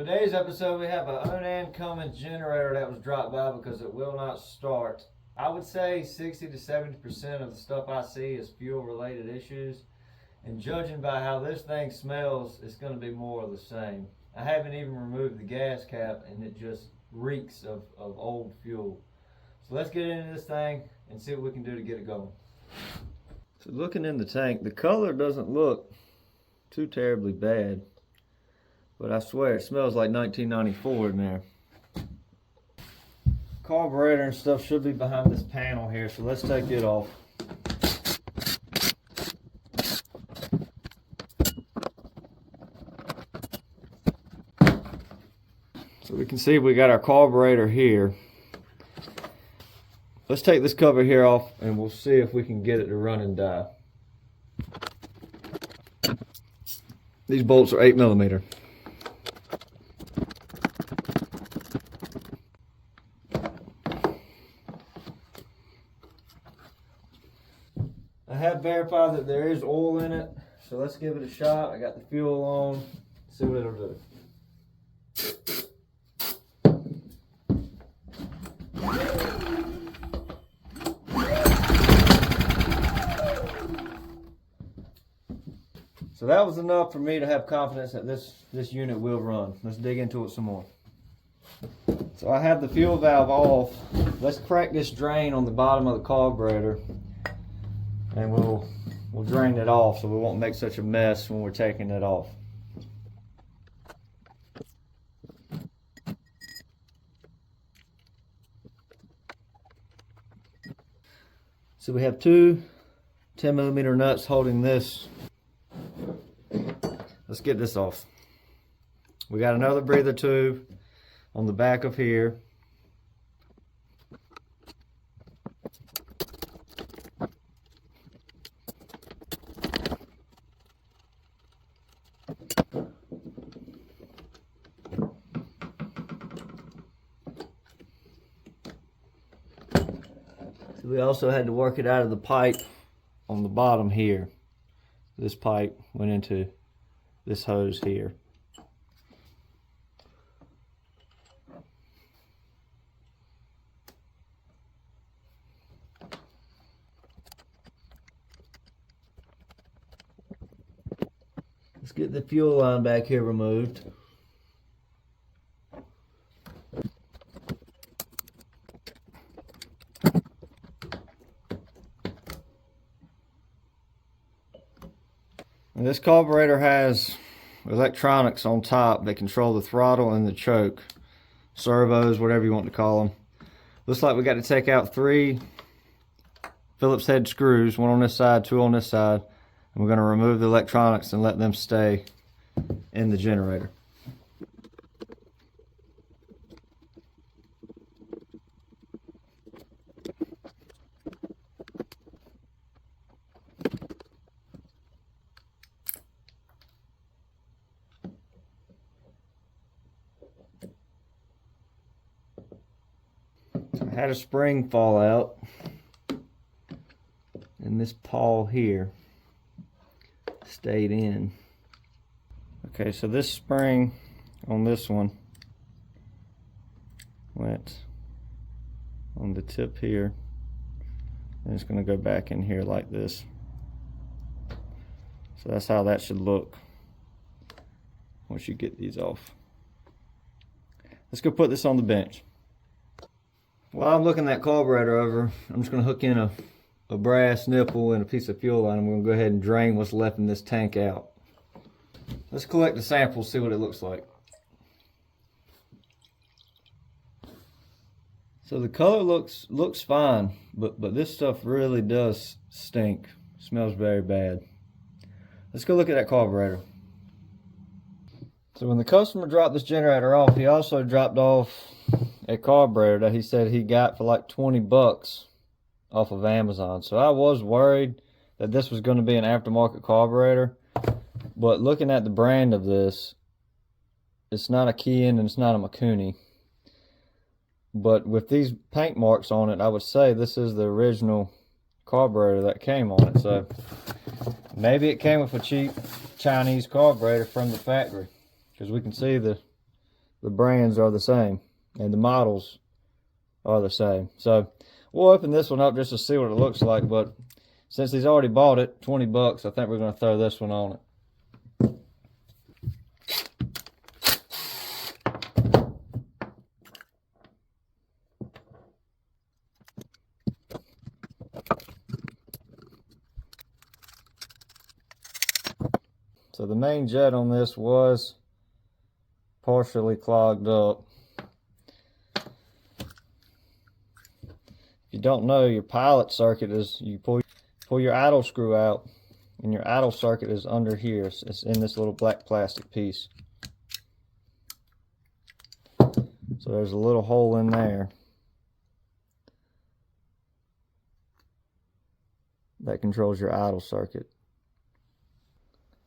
today's episode, we have an Onan Cummings generator that was dropped by because it will not start. I would say 60 to 70% of the stuff I see is fuel related issues. And judging by how this thing smells, it's going to be more of the same. I haven't even removed the gas cap and it just reeks of old fuel. So let's get into this thing and see what we can do to get it going. So looking in the tank, the color doesn't look too terribly bad, but I swear it smells like 1994 in there. Carburetor and stuff should be behind this panel here, so let's take it off. So we can see we got our carburetor here. Let's take this cover here off and we'll see if we can get it to run and die. These bolts are 8mm. I have verified that there is oil in it, so let's give it a shot. I got the fuel on, see what it'll do. So that was enough for me to have confidence that this unit will run. Let's dig into it some more. So I have the fuel valve off. Let's crack this drain on the bottom of the carburetor and we'll drain it off so we won't make such a mess when we're taking it off. So we have two 10mm nuts holding this. Let's get this off. We got another breather tube on the back of here. So we also had to work it out of the pipe on the bottom here. This pipe went into this hose here. Let's get the fuel line back here removed. And this carburetor has electronics on top that control the throttle and the choke, servos, whatever you want to call them. Looks like we got to take out 3 Phillips head screws, 1 on this side, 2 on this side, and we're going to remove the electronics and let them stay in the generator. I had a spring fall out and this pawl here stayed in. Okay, so this spring on this one went on the tip here and it's going to go back in here like this. So that's how that should look once you get these off. Let's go put this on the bench. While I'm looking that carburetor over, I'm just going to hook in a brass nipple and a piece of fuel line. I'm going to go ahead and drain what's left in this tank out. Let's collect the samples, see what it looks like. So the color looks fine, but this stuff really does stink. Smells very bad. Let's go look at that carburetor. So when the customer dropped this generator off, he also dropped off a carburetor that he said he got for like 20 bucks off of Amazon. So I was worried that this was going to be an aftermarket carburetor, but looking at the brand of this, it's not a Kian and it's not a Mikuni. But with these paint marks on it, I would say this is the original carburetor that came on it. So maybe it came with a cheap Chinese carburetor from the factory, because we can see the the brands are the same and the models are the same. So we'll open this one up just to see what it looks like, but since he's already bought it, 20 bucks, I think we're going to throw this one on it. So the main jet on this was partially clogged up. If you don't know, your pilot circuit is, you pull your idle screw out, and your idle circuit is under here. It's in this little black plastic piece. So there's a little hole in there that controls your idle circuit.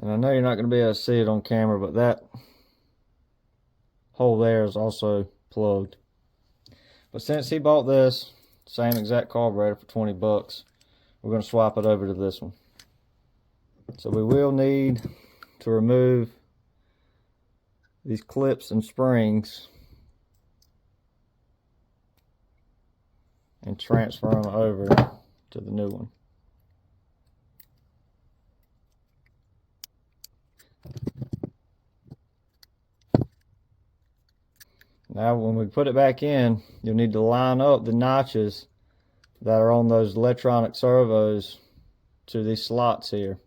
And I know you're not going to be able to see it on camera, but that hole there is also plugged. But since he bought this, same exact carburetor for 20 bucks, we're going to swap it over to this one. So we will need to remove these clips and springs and transfer them over to the new one. Now when we put it back in, you'll need to line up the notches that are on those electronic servos to these slots here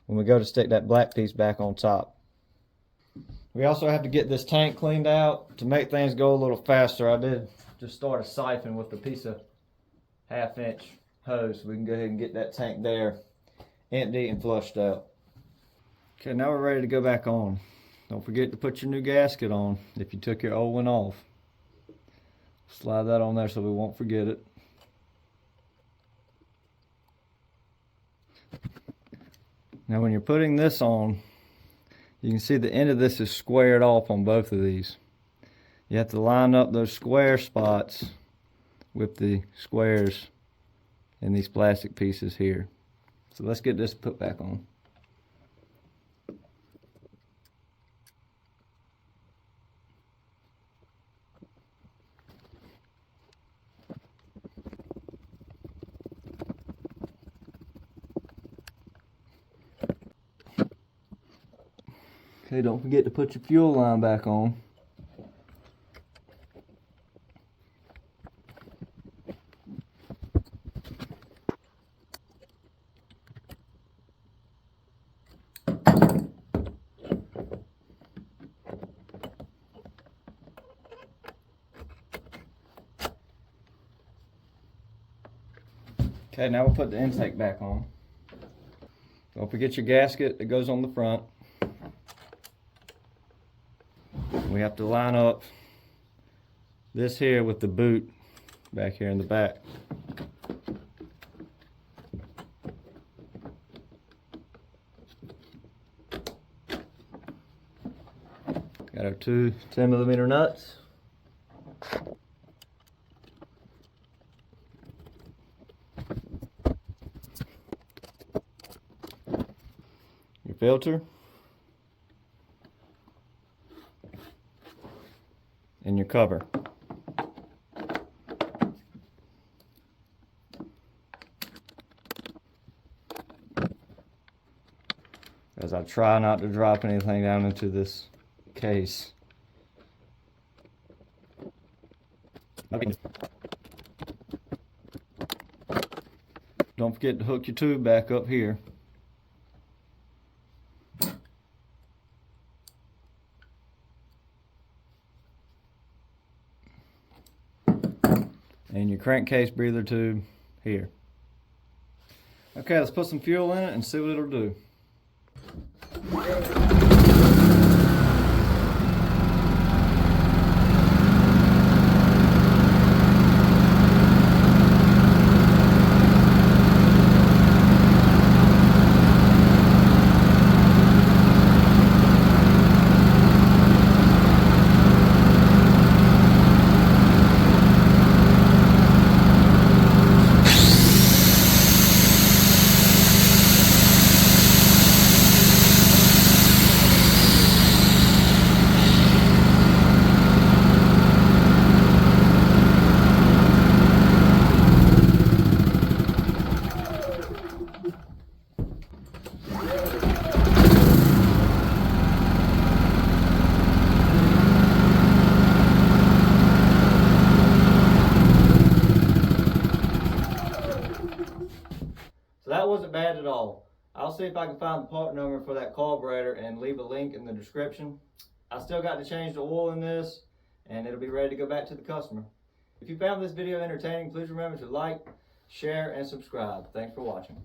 when we go to stick that black piece back on top. We also have to get this tank cleaned out. To make things go a little faster, I did just start a siphon with a piece of 1/2 inch hose. We can go ahead and get that tank there empty and flushed out. Okay, now we're ready to go back on. Don't forget to put your new gasket on if you took your old one off. Slide that on there so we won't forget it. Now when you're putting this on, you can see the end of this is squared off on both of these. You have to line up those square spots with the squares in these plastic pieces here. So let's get this put back on. Okay, don't forget to put your fuel line back on. Okay, now we'll put the intake back on. Don't forget your gasket that goes on the front. We have to line up this here with the boot back here in the back. Got our two 10mm nuts. Your filter. And your cover. As I try not to drop anything down into this case. Don't forget to hook your tube back up here. And your crankcase breather tube here. Okay, let's put some fuel in it and see what it'll do. that wasn't bad at all. I'll see if I can find the part number for that carburetor and leave a link in the description. I still got to change the oil in this, and it'll be ready to go back to the customer. If you found this video entertaining, please remember to like, share, and subscribe. Thanks for watching.